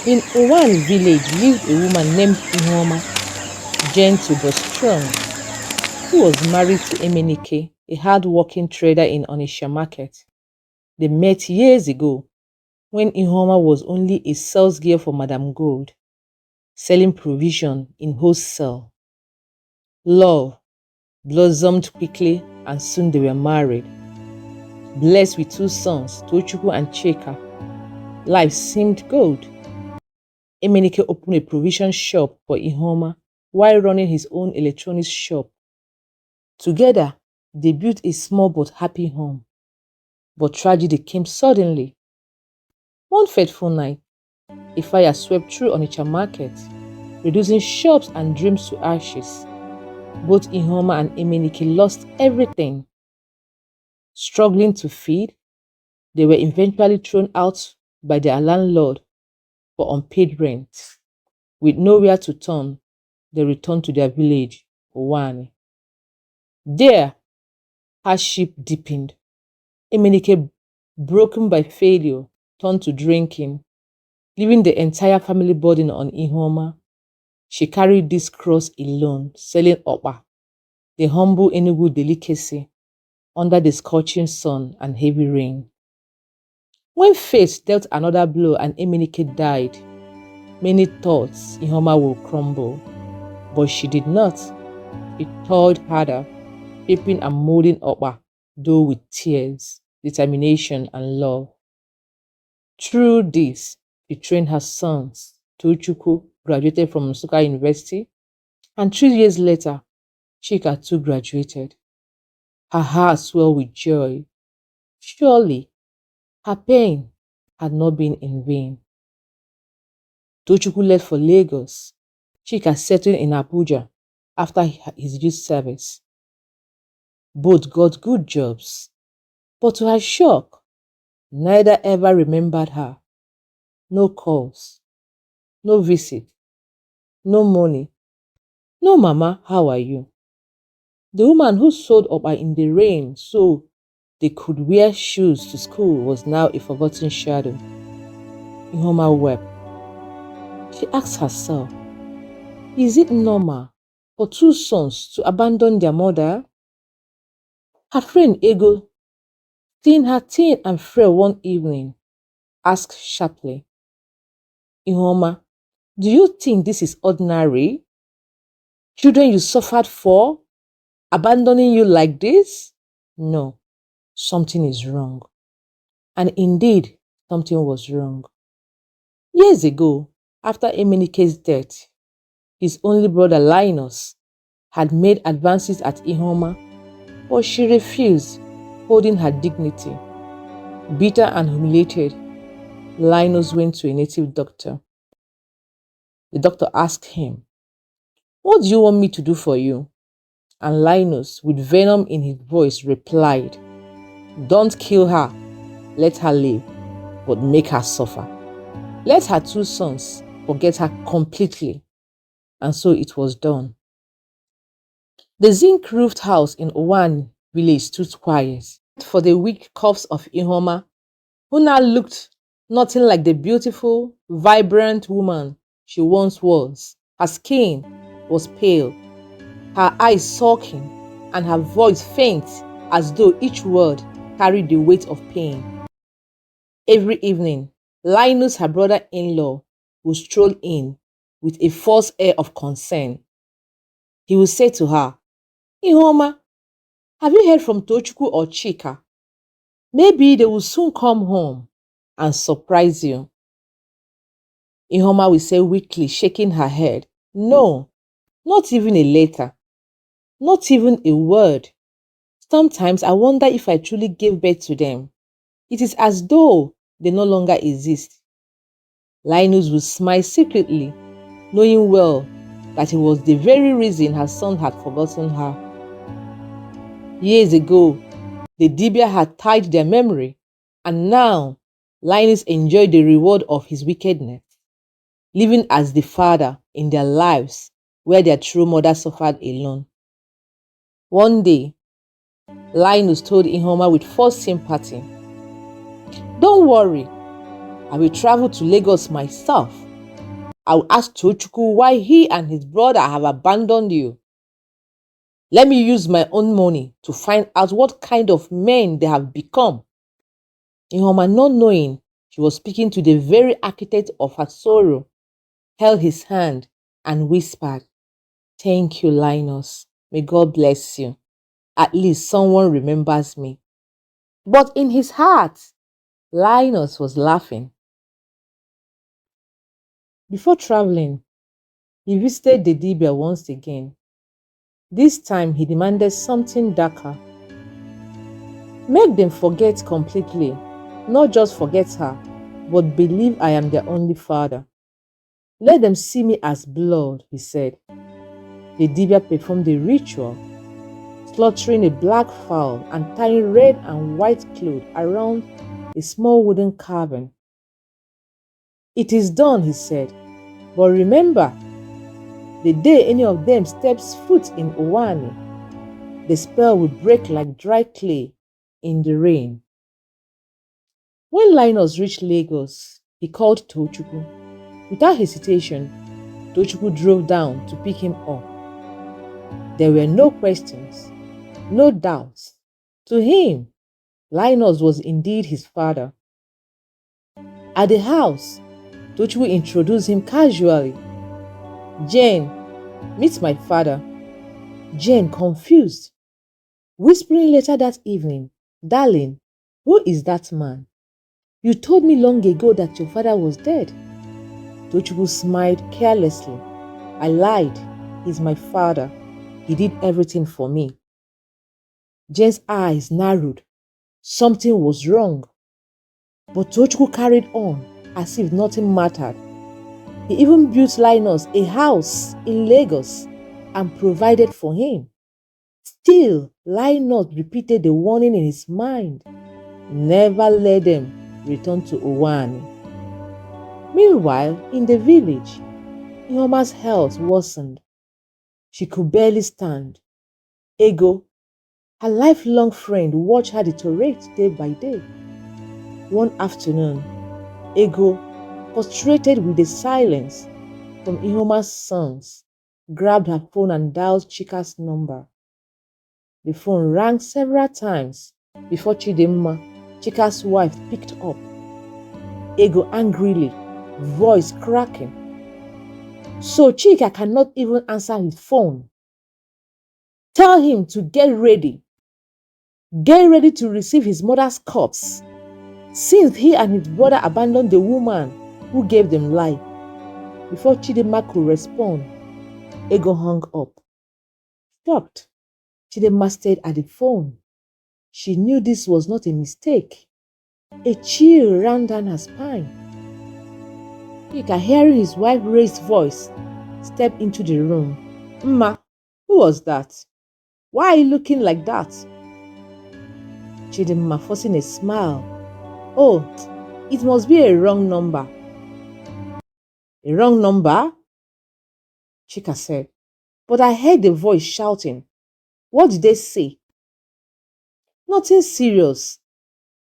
In Uwani village lived a woman named Ihuoma, gentle but strong, who was married to Emenike, a hard-working trader in Onitsha market. They met years ago when Ihuoma was only a sales girl for Madam Gold, selling provision in wholesale. Love blossomed quickly and soon they were married. Blessed with two sons, Tochukwu and Chika, life seemed good. Emenike opened a provision shop for Ihuoma while running his own electronics shop. Together, they built a small but happy home. But tragedy came suddenly. One fateful night, a fire swept through Onitsha market, reducing shops and dreams to ashes. Both Ihuoma and Emenike lost everything. Struggling to feed, they were eventually thrown out by their landlord for unpaid rent. With nowhere to turn, they returned to their village, Uwani. There, hardship deepened. Emenike, broken by failure, turned to drinking, leaving the entire family burden on Ihuoma. She carried this cross alone, selling okpa, the humble Enugu delicacy, under the scorching sun and heavy rain. When fate dealt another blow and Emenike died, many thought Ihuoma would crumble, but she did not. She toiled harder, shaping and molding okpa, though with tears, determination, and love. Through this, she trained her sons. Tochukwu graduated from Nsukka University, and 3 years later, Chika too graduated. Her heart swelled with joy. Surely, her pain had not been in vain. Tochukwu left for Lagos. Chika settled in Abuja after his youth service. Both got good jobs, but to her shock, neither ever remembered her. No calls, no visit, no money, no mama, how are you? The woman who sold up in the rain so they could wear shoes to school was now a forgotten shadow. Ihuoma wept. She asked herself, is it normal for two sons to abandon their mother? Her friend Ego, seeing her thin and frail one evening, asked sharply, Ihuoma, do you think this is ordinary? Children you suffered for, abandoning you like this? No, something is wrong. And indeed, something was wrong. Years ago, after Emenike's death, his only brother Linus had made advances at Ihuoma, but she refused, holding her dignity. Bitter and humiliated, Linus went to a native doctor. The doctor asked him, what do you want me to do for you? And Linus, with venom in his voice, replied, don't kill her, let her live, but make her suffer. Let her two sons forget her completely. And so it was done. The zinc-roofed house in Uwani village stood quiet for the weak corpse of Ihuoma, who now looked nothing like the beautiful, vibrant woman she once was. Her skin was pale, her eyes sulking, and her voice faint as though each word carried the weight of pain. Every evening, Linus, her brother-in-law, would stroll in with a false air of concern. He would say to her, Ihuoma, have you heard from Tochukwu or Chika? Maybe they will soon come home and surprise you. Ihuoma will say weakly, shaking her head, no, not even a letter, not even a word. Sometimes I wonder if I truly gave birth to them. It is as though they no longer exist. Linus would smile secretly, knowing well that it was the very reason her son had forgotten her. Years ago, the dibia had tied their memory, and now Linus enjoyed the reward of his wickedness, living as the father in their lives where their true mother suffered alone. One day, Linus told Ihuoma with forced sympathy, don't worry, I will travel to Lagos myself I'll ask Tochukwu why he and his brother have abandoned you. Let me use my own money to find out what kind of men they have become. Ihuoma, not knowing she was speaking to the very architect of her sorrow, held his hand and whispered, "Thank you, Linus. May God bless you. At least someone remembers me." But in his heart, Linus was laughing. Before traveling, he visited the dibia once again. This time he demanded something darker. Make them forget completely, not just forget her, but believe I am their only father. Let them see me as blood, he said. The dibia performed the ritual, slaughtering a black fowl and tying red and white cloth around a small wooden cabin. It is done, he said, but remember, the day any of them steps foot in Uwani, the spell will break like dry clay in the rain. When Linus reached Lagos, he called Tochukwu. Without hesitation, Tochukwu drove down to pick him up. There were no questions, no doubts. To him, Linus was indeed his father. At the house, Tochukwu introduced him casually. "Jane, meet my father." Jane, confused, whispering later that evening, "Darling, who is that man? You told me long ago that your father was dead." Tochukwu smiled carelessly. "I lied. He's my father. He did everything for me." Jane's eyes narrowed. Something was wrong. But Tochukwu carried on as if nothing mattered. He even built Linus a house in Lagos and provided for him. Still, Linus repeated the warning in his mind. Never let them return to Uwani. Meanwhile, in the village, Ihuoma's health worsened. She could barely stand. Ego, her lifelong friend, watched her deteriorate day by day. One afternoon, Ego, frustrated with the silence from Ihuoma's sons, grabbed her phone and dialed Chika's number. The phone rang several times before Chidimma, Chika's wife, picked up. Ego angrily, voice cracking. "So Chika cannot even answer his phone. Tell him to get ready. Get ready to receive his mother's corpse, since he and his brother abandoned the woman who gave them life." Before Chidimma could respond, Ego hung up. Shocked, Chidimma stayed at the phone. She knew this was not a mistake. A chill ran down her spine. Chika, hearing his wife's raised voice, stepped into the room. "Mma, who was that? Why are you looking like that?" Chidimma, forcing a smile. "Oh, it must be a wrong number." "A wrong number?" Chika said. "But I heard the voice shouting. What did they say?" "Nothing serious.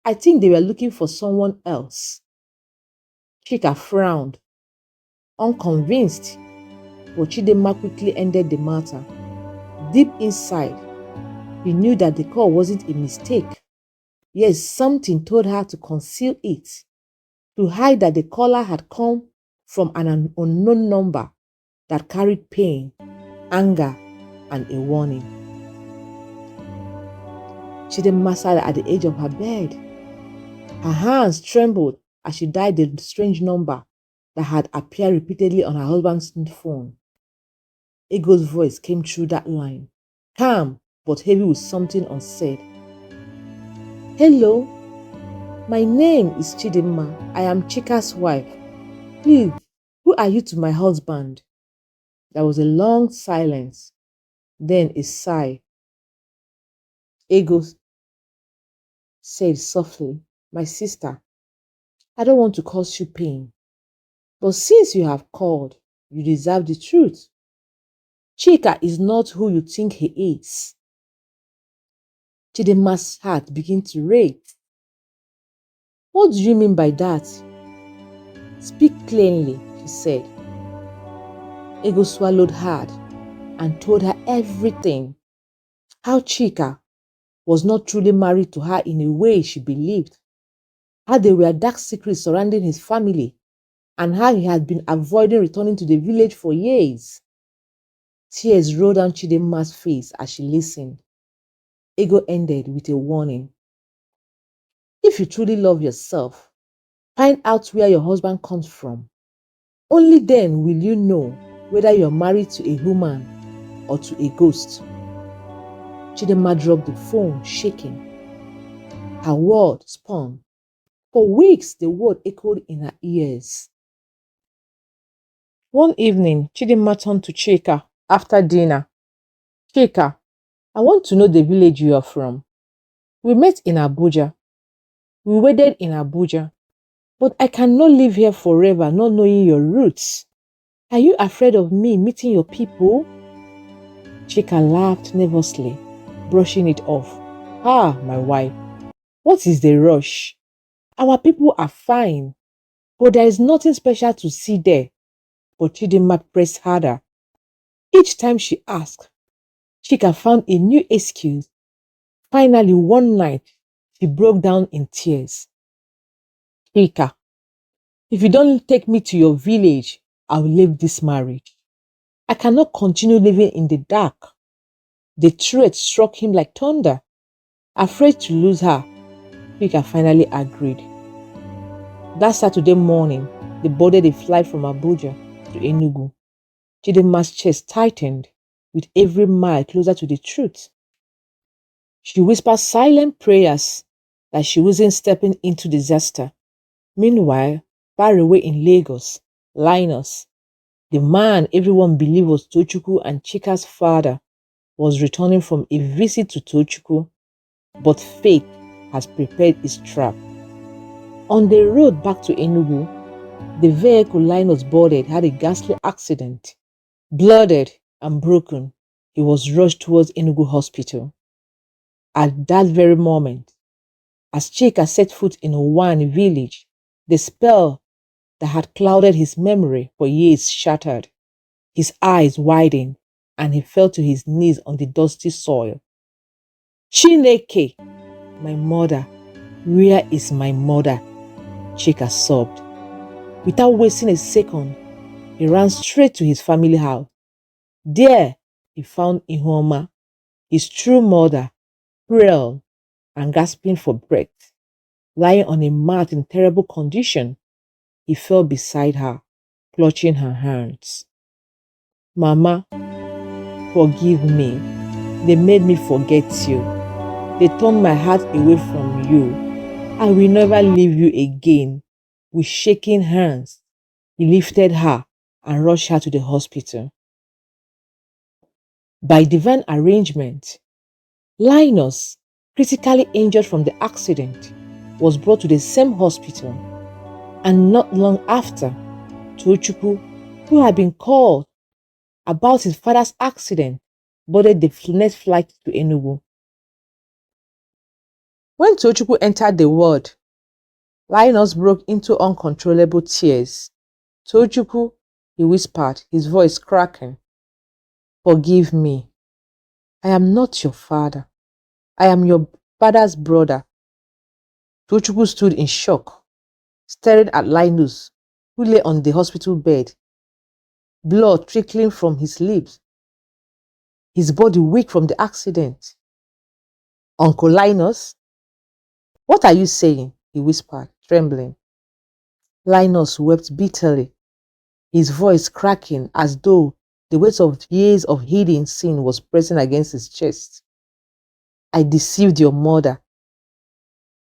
I think they were looking for someone else." Chika frowned, unconvinced, but Chidimma quickly ended the matter. Deep inside, he knew that the call wasn't a mistake. Yes, something told her to conceal it, to hide that the caller had come from an unknown number that carried pain, anger, and a warning. Chidimma sat at the edge of her bed. Her hands trembled as she dialed the strange number that had appeared repeatedly on her husband's phone. Ego's voice came through that line, calm but heavy with something unsaid. "Hello, my name is Chidimma. I am Chika's wife. Please, who are you to my husband?" There was a long silence, then a sigh. Ego said softly, "My sister, I don't want to cause you pain, but since you have called, you deserve the truth. Chika is not who you think he is." Chidimma's heart began to race. "What do you mean by that?" "Speak plainly," she said. Ego swallowed hard and told her everything. How Chika was not truly married to her in a way she believed. How there were dark secrets surrounding his family, and how he had been avoiding returning to the village for years. Tears rolled down Chidinma's face as she listened. Ego ended with a warning. If you truly love yourself, find out where your husband comes from. Only then will you know whether you're married to a human or to a ghost. Chidinma dropped the phone, shaking. Her word spun. For weeks, the word echoed in her ears. One evening, Chidinma turned to Chika after dinner. Chika, I want to know the village you are from. We met in Abuja. We wedded in Abuja. But I cannot live here forever not knowing your roots. Are you afraid of me meeting your people? Chika laughed nervously, brushing it off. Ah, my wife, what is the rush? Our people are fine, but there is nothing special to see there. But Chidinma pressed harder. Each time she asked, Chika found a new excuse. Finally, one night, she broke down in tears. Chika, if you don't take me to your village, I will leave this marriage. I cannot continue living in the dark. The threat struck him like thunder. Afraid to lose her, Chika finally agreed. That Saturday morning, they boarded a flight from Abuja to Enugu. Chidinma's chest tightened with every mile closer to the truth. She whispered silent prayers that she wasn't stepping into disaster. Meanwhile, far away in Lagos, Linus, the man everyone believed was Tochukwu and Chika's father, was returning from a visit to Tochukwu, but fate has prepared its trap. On the road back to Enugu, the vehicle Linus boarded had a ghastly accident. Blooded and broken, he was rushed towards Enugu Hospital. At that very moment, as Chika set foot in Uwani village, the spell that had clouded his memory for years shattered. His eyes widened, and he fell to his knees on the dusty soil. Chineke, my mother, where is my mother? Chika sobbed. Without wasting a second, he ran straight to his family house. There, he found Ihuoma, his true mother, frail and gasping for breath. Lying on a mat in terrible condition, he fell beside her, clutching her hands. Mama, forgive me. They made me forget you. They turned my heart away from you. I will never leave you again. With shaking hands, he lifted her and rushed her to the hospital. By divine arrangement, Linus, critically injured from the accident, was brought to the same hospital, and not long after, Tochukwu, who had been called about his father's accident, boarded the next flight to Enugu. When Tochukwu entered the ward, Linus broke into uncontrollable tears. Tochukwu, he whispered, his voice cracking. Forgive me. I am not your father. I am your father's brother. Tochukwu stood in shock, staring at Linus, who lay on the hospital bed, blood trickling from his lips, his body weak from the accident. Uncle Linus, what are you saying? He whispered, trembling. Linus wept bitterly, his voice cracking as though the weight of years of hidden sin was pressing against his chest. I deceived your mother.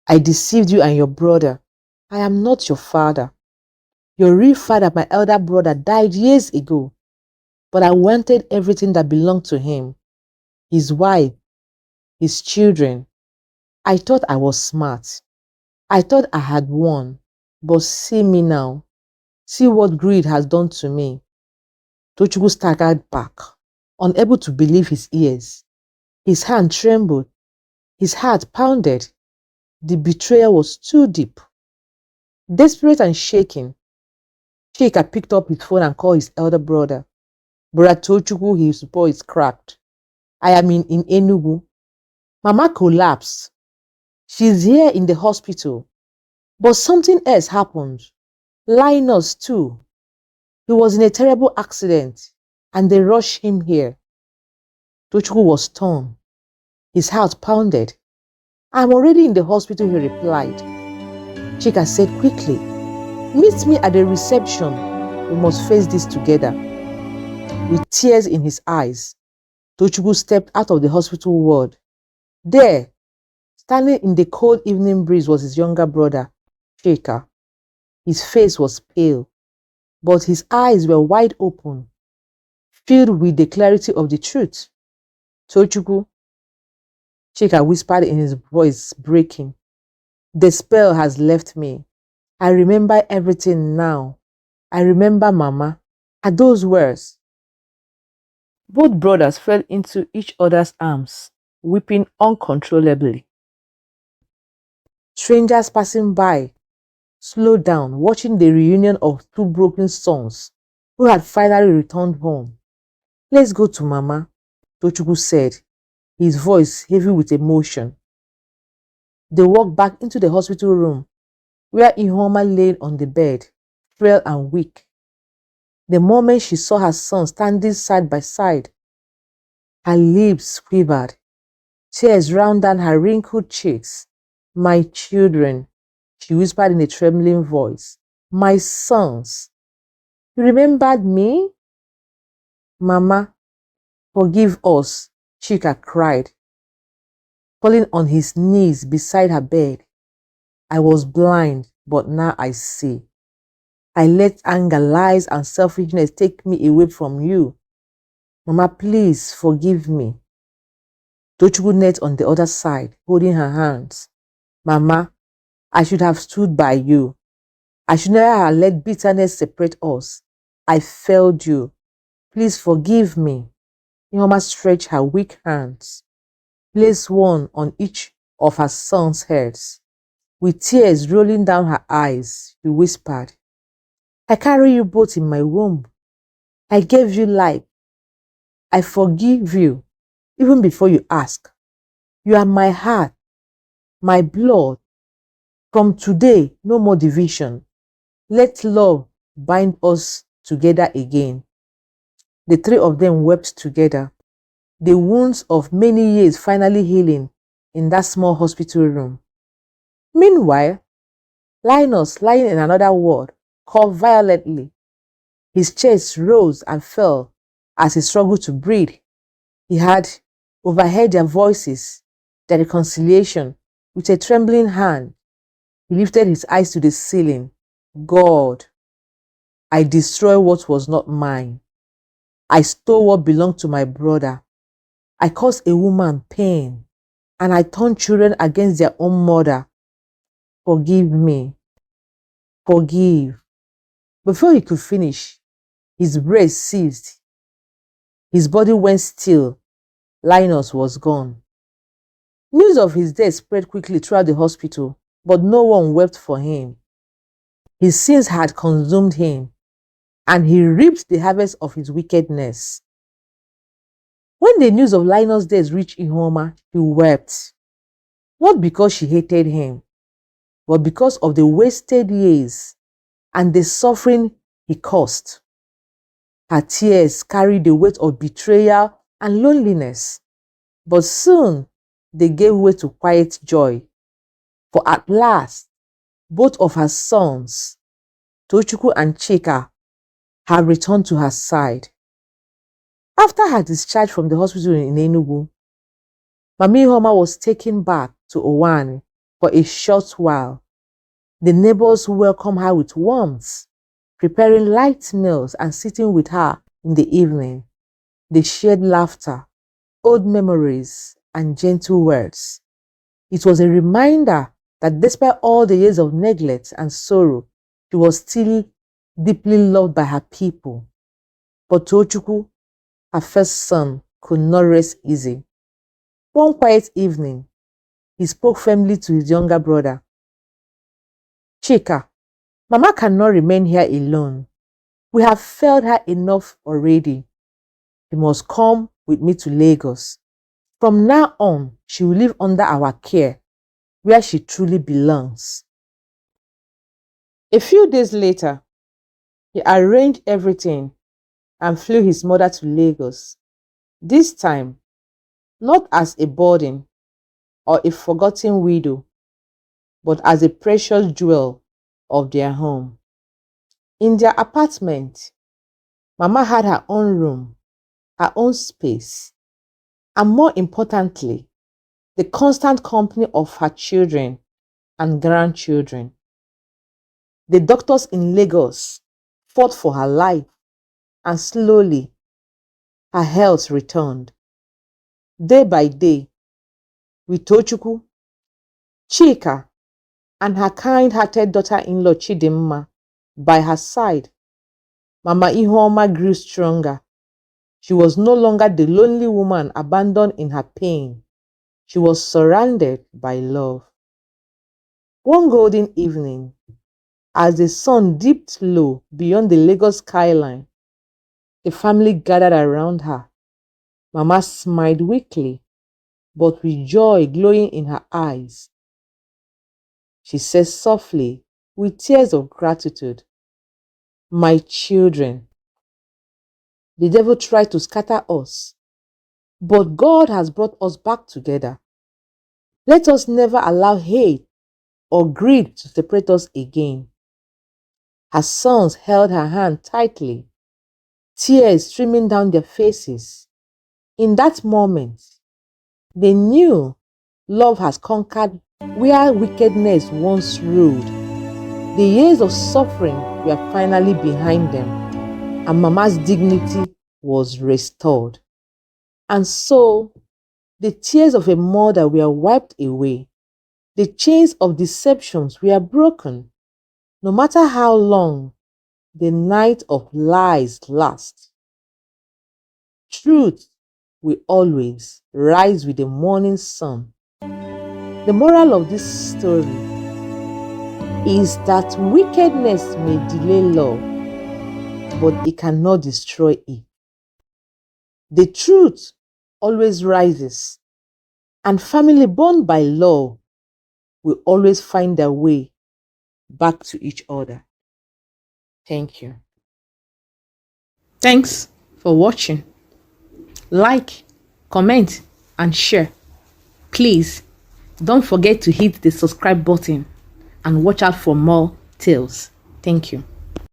I deceived you and your brother. I am not your father. Your real father, my elder brother, died years ago. But I wanted everything that belonged to him. His wife, his children. I thought I was smart. I thought I had won. But see me now. See what greed has done to me. Tochukwu staggered back, unable to believe his ears. His hand trembled. His heart pounded. The betrayal was too deep. Desperate and shaking, Chika picked up his phone and called his elder brother. Brother Tochukwu, his voice cracked. I am in Enugu. Mama collapsed. She's here in the hospital. But something else happened. Linus too. He was in a terrible accident and they rushed him here. Tochukwu was torn. His heart pounded. I'm already in the hospital, he replied. Chika said quickly, meet me at the reception. We must face this together. With tears in his eyes, Tochukwu stepped out of the hospital ward. There, standing in the cold evening breeze, was his younger brother, Chika. His face was pale, but his eyes were wide open, filled with the clarity of the truth. Tochukwu, Chika whispered in his voice breaking. The spell has left me. I remember everything now. I remember Mama. At those words, both brothers fell into each other's arms, weeping uncontrollably. Strangers passing by slowed down, watching the reunion of two broken sons who had finally returned home. Let's go to Mama, Tochukwu said, his voice heavy with emotion. They walked back into the hospital room, where Ihuoma lay on the bed, frail and weak. The moment she saw her son standing side by side, her lips quivered. Tears ran down her wrinkled cheeks. My children, she whispered in a trembling voice. My sons. You remembered me? Mama, forgive us, Chika cried, falling on his knees beside her bed. I was blind, but now I see. I let anger, lies, and selfishness take me away from you. Mama, please forgive me. Tochukwu knelt on the other side, holding her hands. Mama, I should have stood by you. I should never have let bitterness separate us. I failed you. Please forgive me. Ihuoma stretched her weak hands, placed one on each of her sons' heads. With tears rolling down her eyes, she whispered, I carry you both in my womb. I gave you life. I forgive you, even before you ask. You are my heart, my blood. From today, no more division. Let love bind us together again. The three of them wept together, the wounds of many years finally healing in that small hospital room. Meanwhile, Linus, lying in another ward, coughed violently. His chest rose and fell as he struggled to breathe. He had overheard their voices, their reconciliation. With a trembling hand, he lifted his eyes to the ceiling. God, I destroyed what was not mine. I stole what belonged to my brother. I caused a woman pain, and I turned children against their own mother. Forgive me. Forgive. Before he could finish, his breath ceased. His body went still. Linus was gone. News of his death spread quickly throughout the hospital, but no one wept for him. His sins had consumed him, and he reaped the harvest of his wickedness. When the news of Linus' death reached Ihuoma, she wept. Not because she hated him, but because of the wasted years and the suffering he caused. Her tears carried the weight of betrayal and loneliness, but soon they gave way to quiet joy. For at last, both of her sons, Tochukwu and Chika, have returned to her side. After her discharge from the hospital in Enugu, Mami Ihuoma was taken back to Uwani for a short while. The neighbors welcomed her with warmth, preparing light meals and sitting with her in the evening. They shared laughter, old memories, and gentle words. It was a reminder that despite all the years of neglect and sorrow, she was still deeply loved by her people. But Tochukwu, her first son, could not rest easy. One quiet evening, he spoke firmly to his younger brother. Chika, Mama cannot remain here alone. We have failed her enough already. She must come with me to Lagos. From now on, she will live under our care, where she truly belongs. A few days later, he arranged everything and flew his mother to Lagos. This time, not as a burden or a forgotten widow, but as a precious jewel of their home. In their apartment, Mama had her own room, her own space, and more importantly, the constant company of her children and grandchildren. The doctors in Lagos fought for her life, and slowly her health returned. Day by day, with Tochukwu, Chika, and her kind-hearted daughter-in-law Chidimma by her side, Mama Ihuoma grew stronger. She was no longer the lonely woman abandoned in her pain. She was surrounded by love. One golden evening, as the sun dipped low beyond the Lagos skyline, the family gathered around her. Mama smiled weakly, but with joy glowing in her eyes. She said softly, with tears of gratitude, "My children, the devil tried to scatter us, but God has brought us back together. Let us never allow hate or greed to separate us again." Her sons held her hand tightly, tears streaming down their faces. In that moment, they knew love has conquered where wickedness once ruled. The years of suffering were finally behind them, and Mama's dignity was restored. And so, the tears of a mother were wiped away. The chains of deceptions were broken. No matter how long the night of lies lasts, truth will always rise with the morning sun. The moral of this story is that wickedness may delay love, but it cannot destroy it. The truth always rises, and family bound by love will always find their way back to each other. Thank you. Thanks for watching. Like, comment, and share. Please don't forget to hit the subscribe button and watch out for more tales. Thank you.